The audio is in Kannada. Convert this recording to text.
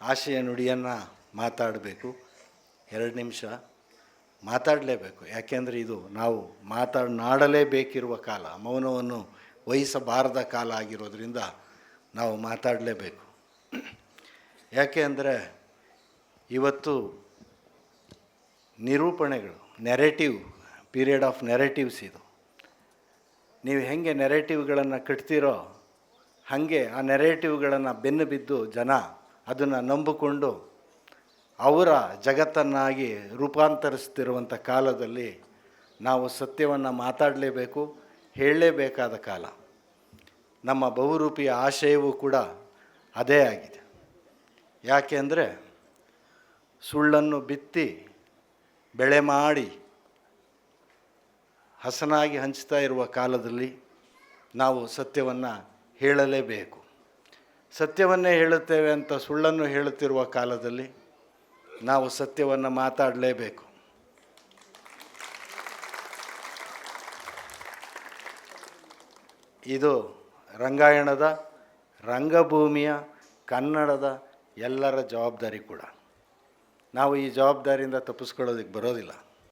ಆಶಯ ನುಡಿಯನ್ನು ಮಾತಾಡಬೇಕು. 2 ನಿಮಿಷ ಮಾತಾಡಲೇಬೇಕು. ಯಾಕೆಂದರೆ ಇದು ನಾವು ಮಾತನಾಡಲೇಬೇಕಿರುವ ಕಾಲ, ಮೌನವನ್ನು ವಹಿಸಬಾರದ ಕಾಲ ಆಗಿರೋದ್ರಿಂದ ನಾವು ಮಾತಾಡಲೇಬೇಕು. ಯಾಕೆ ಅಂದರೆ ಇವತ್ತು ನಿರೂಪಣೆಗಳು, ನೆರೇಟಿವ್, ಪೀರಿಯಡ್ ಆಫ್ ನೆರೇಟಿವ್ಸ್ ಇದು. ನೀವು ಹೆಂಗೆ ನೆರೇಟಿವ್ಗಳನ್ನು ಕಟ್ತೀರೋ ಹಾಗೆ ಆ ನೆರೇಟಿವ್ಗಳನ್ನು ಬೆನ್ನು ಬಿದ್ದು ಜನ ಅದನ್ನು ನಂಬಿಕೊಂಡು ಅವರ ಜಗತ್ತನ್ನಾಗಿ ರೂಪಾಂತರಿಸ್ತಿರುವಂಥ ಕಾಲದಲ್ಲಿ ನಾವು ಸತ್ಯವನ್ನು ಮಾತಾಡಲೇಬೇಕು, ಹೇಳಲೇಬೇಕಾದ ಕಾಲ. ನಮ್ಮ ಬಹುರೂಪಿಯ ಆಶಯವೂ ಕೂಡ ಅದೇ ಆಗಿದೆ. ಯಾಕೆ ಅಂದರೆ ಸುಳ್ಳನ್ನು ಬಿತ್ತಿ ಬೆಳೆ ಮಾಡಿ ಹಸನಾಗಿ ಹಂಚ್ತಾ ಇರುವ ಕಾಲದಲ್ಲಿ ನಾವು ಸತ್ಯವನ್ನು ಹೇಳಲೇಬೇಕು. ಸತ್ಯವನ್ನೇ ಹೇಳುತ್ತೇವೆ ಅಂತ ಸುಳ್ಳನ್ನು ಹೇಳುತ್ತಿರುವ ಕಾಲದಲ್ಲಿ ನಾವು ಸತ್ಯವನ್ನು ಮಾತಾಡಲೇಬೇಕು. ಇದು ರಂಗಾಯಣದ, ರಂಗಭೂಮಿಯ, ಕನ್ನಡದ ಎಲ್ಲರ ಜವಾಬ್ದಾರಿ ಕೂಡ. ನಾವು ಈ ಜವಾಬ್ದಾರಿಯಿಂದ ತಪ್ಪಿಸ್ಕೊಳ್ಳೋದಕ್ಕೆ ಬರೋದಿಲ್ಲ.